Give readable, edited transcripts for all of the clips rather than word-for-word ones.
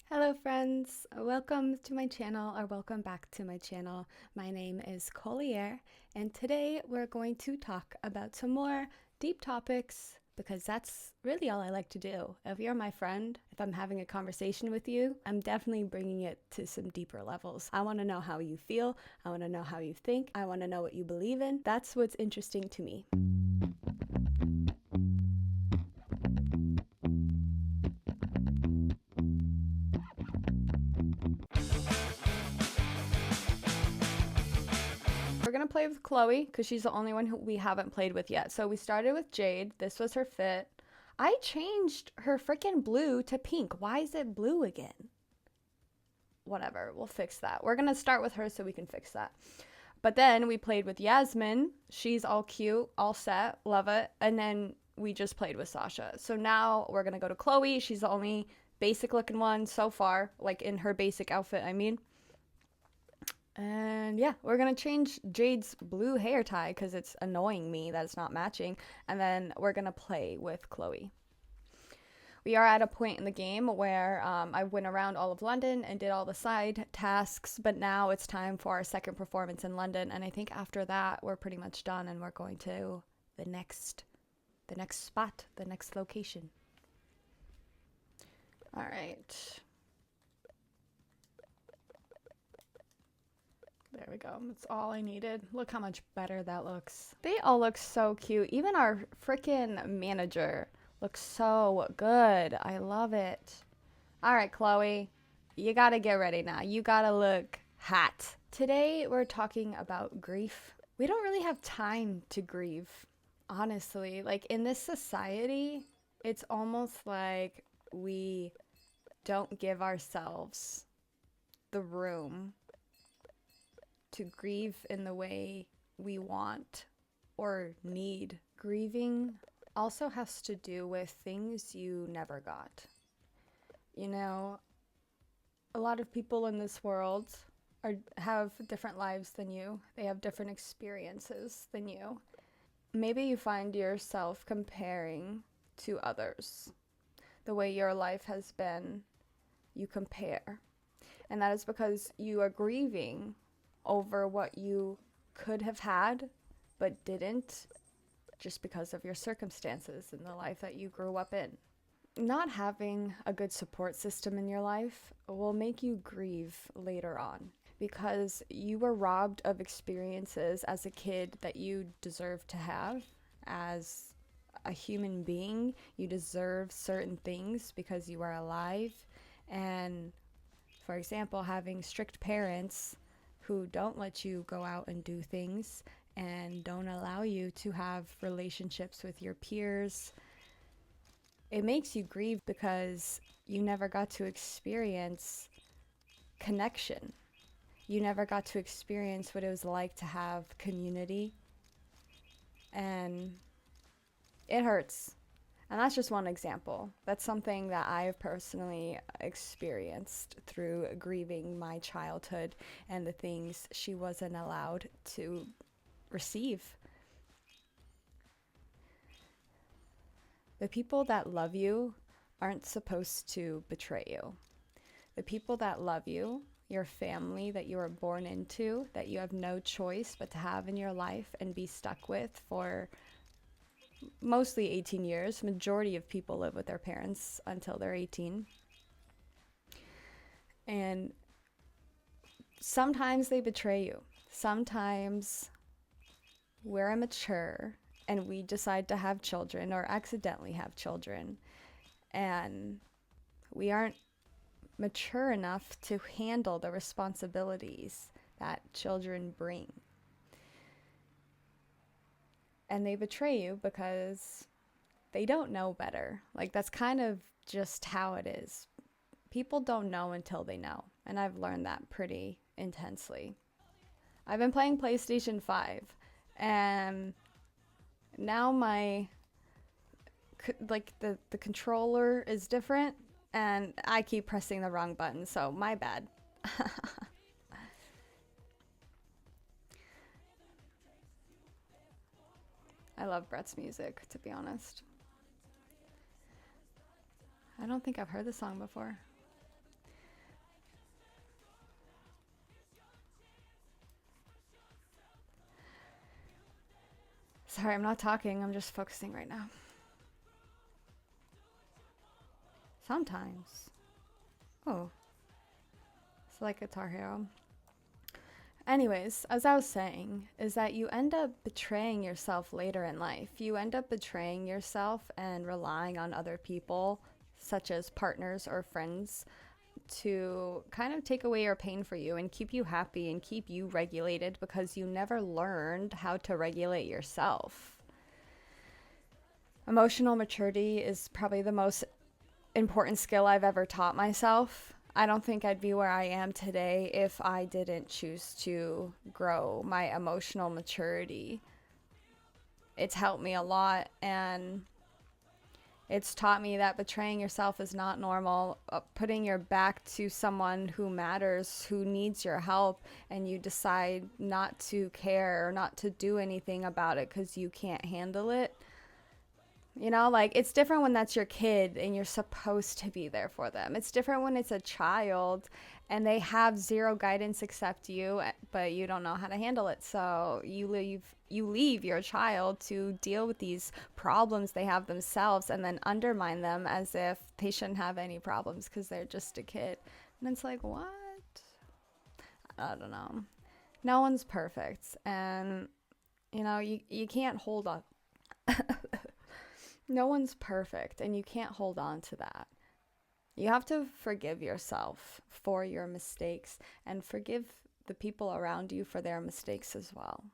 Hello friends, welcome to my channel or welcome back to my channel. My name is Colieair and today we're going to talk about some more deep topics because that's really all I like to do. If you're my friend, if I'm having a conversation with you, I'm definitely bringing it to some deeper levels. I want to know how you feel, I want to know how you think, I want to know what you believe in. That's what's interesting to me. We're gonna play with Chloe because she's the only one who we haven't played with yet. So we started with Jade. This was her fit. I changed her freaking blue to pink. Why is it blue again? Whatever, we'll fix that. We're gonna start with her so we can fix that. But then we played with Yasmin. She's all cute, all set, love it. And then we just played with Sasha. So now we're gonna go to Chloe. She's the only basic looking one so far, like in her basic outfit, I mean. And yeah, we're gonna change Jade's blue hair tie because it's annoying me that it's not matching. And then we're gonna play with Chloe. We are at a point in the game where I went around all of London and did all the side tasks, but now it's time for our second performance in London. And I think after that, we're pretty much done and we're going to the next spot, the next location. All right. There we go. That's all I needed. Look how much better that looks. They all look so cute. Even our freaking manager looks so good. I love it. All right, Chloe, you gotta get ready now. You gotta look hot. Today we're talking about grief. We don't really have time to grieve, honestly. Like in this society, it's almost like we don't give ourselves the room to grieve in the way we want or need. Grieving also has to do with things you never got. You know, a lot of people in this world have different lives than you. They have different experiences than you. Maybe you find yourself comparing to others. The way your life has been, you compare. And that is because you are grieving over what you could have had but didn't just because of your circumstances in the life that you grew up in. Not having a good support system in your life will make you grieve later on because you were robbed of experiences as a kid that you deserve to have. As a human being, you deserve certain things because you are alive. And for example, having strict parents who don't let you go out and do things and don't allow you to have relationships with your peers, it makes you grieve because you never got to experience connection. You never got to experience what it was like to have community, and it hurts. And that's just one example. That's something that I've personally experienced through grieving my childhood and the things she wasn't allowed to receive. The people that love you aren't supposed to betray you. The people that love you, your family that you were born into, that you have no choice but to have in your life and be stuck with for mostly 18 years. Majority of people live with their parents until they're 18. And sometimes they betray you. Sometimes we're immature and we decide to have children or accidentally have children. And we aren't mature enough to handle the responsibilities that children bring. And they betray you because they don't know better. Like, that's kind of just how it is. People don't know until they know. And I've learned that pretty intensely. I've been playing PlayStation 5. And now my, like, the controller is different. And I keep pressing the wrong button. So, my bad. I love Brat's music, to be honest. I don't think I've heard the song before. Sorry, I'm not talking. I'm just focusing right now. Sometimes. Oh. It's like Guitar Hero. Anyways, as I was saying, is that you end up betraying yourself later in life. You end up betraying yourself and relying on other people, such as partners or friends, to kind of take away your pain for you and keep you happy and keep you regulated because you never learned how to regulate yourself. Emotional maturity is probably the most important skill I've ever taught myself. I don't think I'd be where I am today if I didn't choose to grow my emotional maturity. It's helped me a lot, and it's taught me that betraying yourself is not normal. Putting your back to someone who matters, who needs your help, and you decide not to care or not to do anything about it because you can't handle it. You know, like, it's different when that's your kid and you're supposed to be there for them. It's different when it's a child and they have zero guidance except you, but you don't know how to handle it. So you leave your child to deal with these problems they have themselves and then undermine them as if they shouldn't have any problems because they're just a kid. And it's like, what? I don't know. No one's perfect. And, you know, you can't hold up. No one's perfect, and you can't hold on to that. You have to forgive yourself for your mistakes and forgive the people around you for their mistakes as well.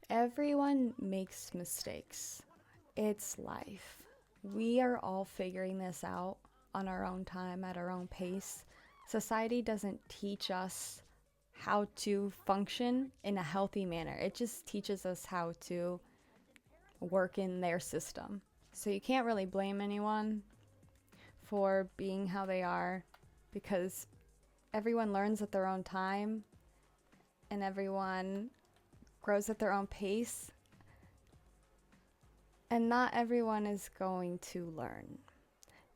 Everyone makes mistakes. It's life. We are all figuring this out on our own time, at our own pace. Society doesn't teach us how to function in a healthy manner. It just teaches us how to work in their system. So you can't really blame anyone for being how they are because everyone learns at their own time and everyone grows at their own pace. And not everyone is going to learn.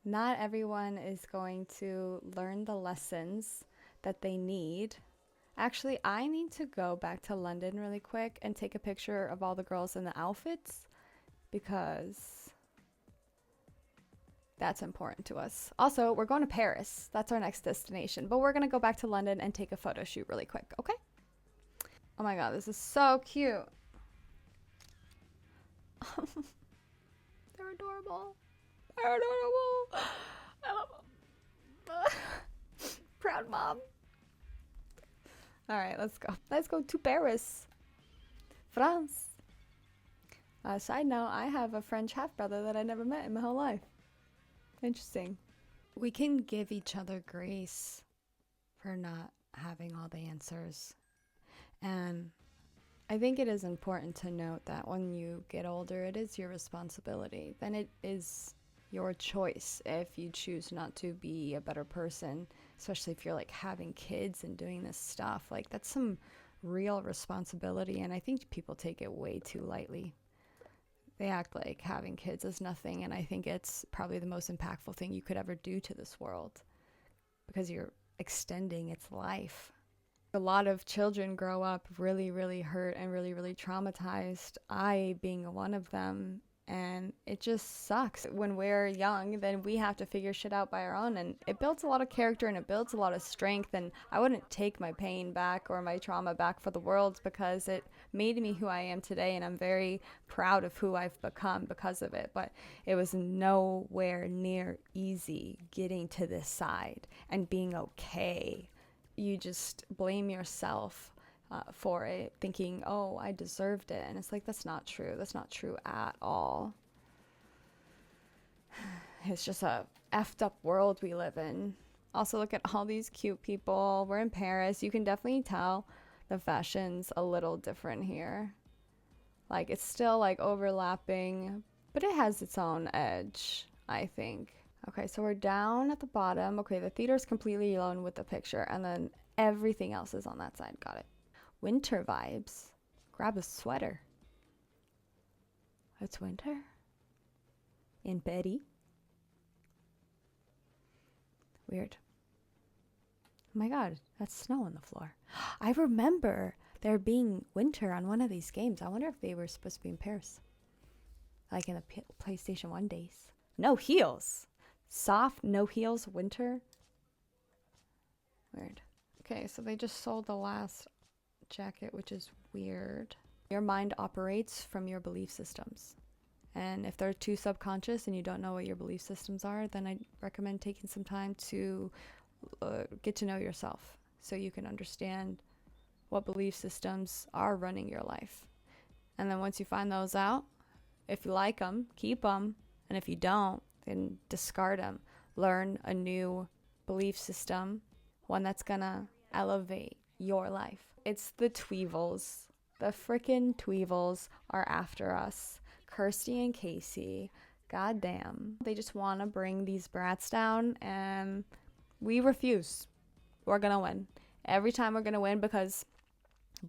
Not everyone is going to learn the lessons that they need. Actually, I need to go back to London really quick and take a picture of all the girls in the outfits because that's important to us. Also, we're going to Paris. That's our next destination. But we're going to go back to London and take a photo shoot really quick, okay? Oh my god, this is so cute. They're adorable. They're adorable. I love them. Proud mom. All right, let's go. Let's go to Paris, France. Side note, I have a French half-brother that I never met in my whole life. Interesting. We can give each other grace for not having all the answers. And I think it is important to note that when you get older, it is your responsibility. Then it is your choice if you choose not to be a better person, especially if you're like having kids and doing this stuff. Like, that's some real responsibility, and I think people take it way too lightly. They act like having kids is nothing, and I think it's probably the most impactful thing you could ever do to this world because you're extending its life. A lot of children grow up really, really hurt and really, really traumatized, I being one of them, and it just sucks. When we're young, then we have to figure shit out by our own, and it builds a lot of character and it builds a lot of strength, and I wouldn't take my pain back or my trauma back for the world because it made me who I am today, and I'm very proud of who I've become because of it. But it was nowhere near easy getting to this side and being okay. You just blame yourself for it, thinking, oh, I deserved it. And it's like, that's not true. That's not true at all. It's just a effed up world we live in. Also, look at all these cute people. We're in Paris. You can definitely tell the fashion's a little different here. Like, it's still like overlapping, but it has its own edge, I think. Okay, so we're down at the bottom. Okay, the theater's completely alone with the picture, and then everything else is on that side. Got it. Winter vibes. Grab a sweater. It's winter in Betty. Weird. Oh my god, that's snow on the floor. I remember They're being winter on one of these games. I wonder if they were supposed to be in Paris. Like in the PlayStation 1 days. No heels. Soft, no heels, winter. Weird. Okay, so they just sold the last jacket, which is weird. Your mind operates from your belief systems. And if they're too subconscious and you don't know what your belief systems are, then I recommend taking some time to get to know yourself so you can understand what belief systems are running your life. And then once you find those out, if you like them, keep them. And if you don't, then discard them. Learn a new belief system, one that's gonna elevate your life. It's the Tweevils. The frickin' Tweevils are after us. Kirsty and Casey. Goddamn. They just want to bring these brats down, and we refuse. We're gonna win. Every time we're gonna win, because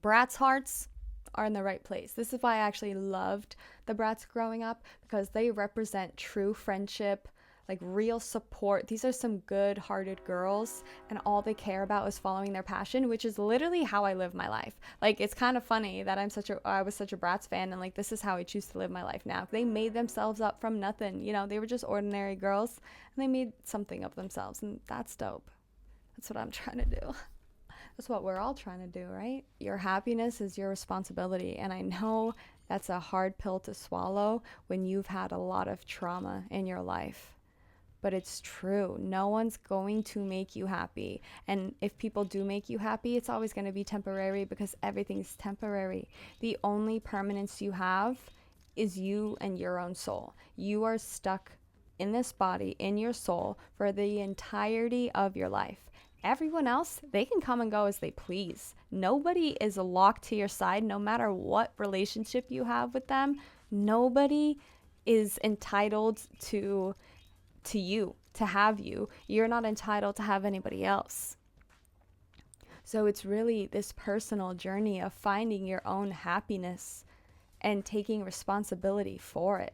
brats' hearts are in the right place. This is why I actually loved the brats growing up, because they represent true friendship, like real support. These are some good-hearted girls, and all they care about is following their passion, which is literally how I live my life. Like, it's kind of funny that I was such a Bratz fan, and like, this is how I choose to live my life now. They made themselves up from nothing. You know, they were just ordinary girls, and they made something of themselves, and that's dope. That's what I'm trying to do. That's what we're all trying to do, right? Your happiness is your responsibility, and I know that's a hard pill to swallow when you've had a lot of trauma in your life. But it's true. No one's going to make you happy. And if people do make you happy, it's always going to be temporary, because everything's temporary. The only permanence you have is you and your own soul. You are stuck in this body, in your soul, for the entirety of your life. Everyone else, they can come and go as they please. Nobody is locked to your side, no matter what relationship you have with them. Nobody is entitled to you, to have you. You're not entitled to have anybody else. So it's really this personal journey of finding your own happiness and taking responsibility for it.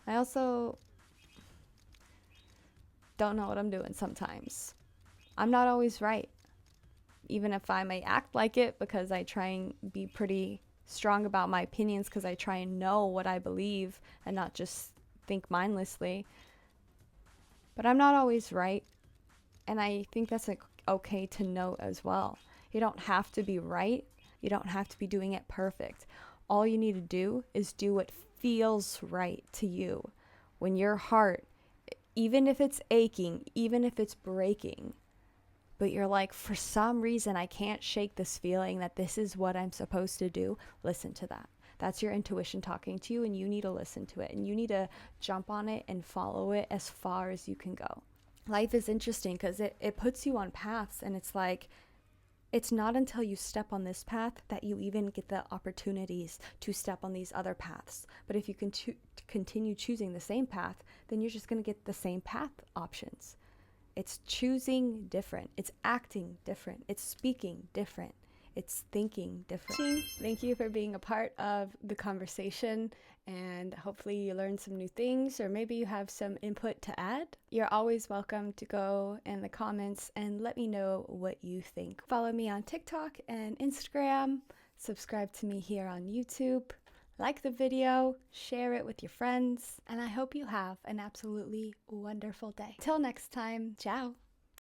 I also don't know what I'm doing sometimes. I'm not always right, even if I may act like it, because I try and be pretty strong about my opinions, because I try and know what I believe and not just think mindlessly. But I'm not always right, and I think that's like okay to note as well. You don't have to be right. You don't have to be doing it perfect. All you need to do is do what feels right to you. When your heart, even if it's aching, even if it's breaking, but you're like, for some reason, I can't shake this feeling that this is what I'm supposed to do. Listen to that. That's your intuition talking to you, and you need to listen to it. And you need to jump on it and follow it as far as you can go. Life is interesting because it puts you on paths, and it's like, it's not until you step on this path that you even get the opportunities to step on these other paths. But if you continue choosing the same path, then you're just going to get the same path options. It's choosing different. It's acting different. It's speaking different. It's thinking different. Thank you for being a part of the conversation, and hopefully you learned some new things, or maybe you have some input to add. You're always welcome to go in the comments and let me know what you think. Follow me on TikTok and Instagram. Subscribe to me here on YouTube. Like the video, share it with your friends, and I hope you have an absolutely wonderful day. Till next time, ciao.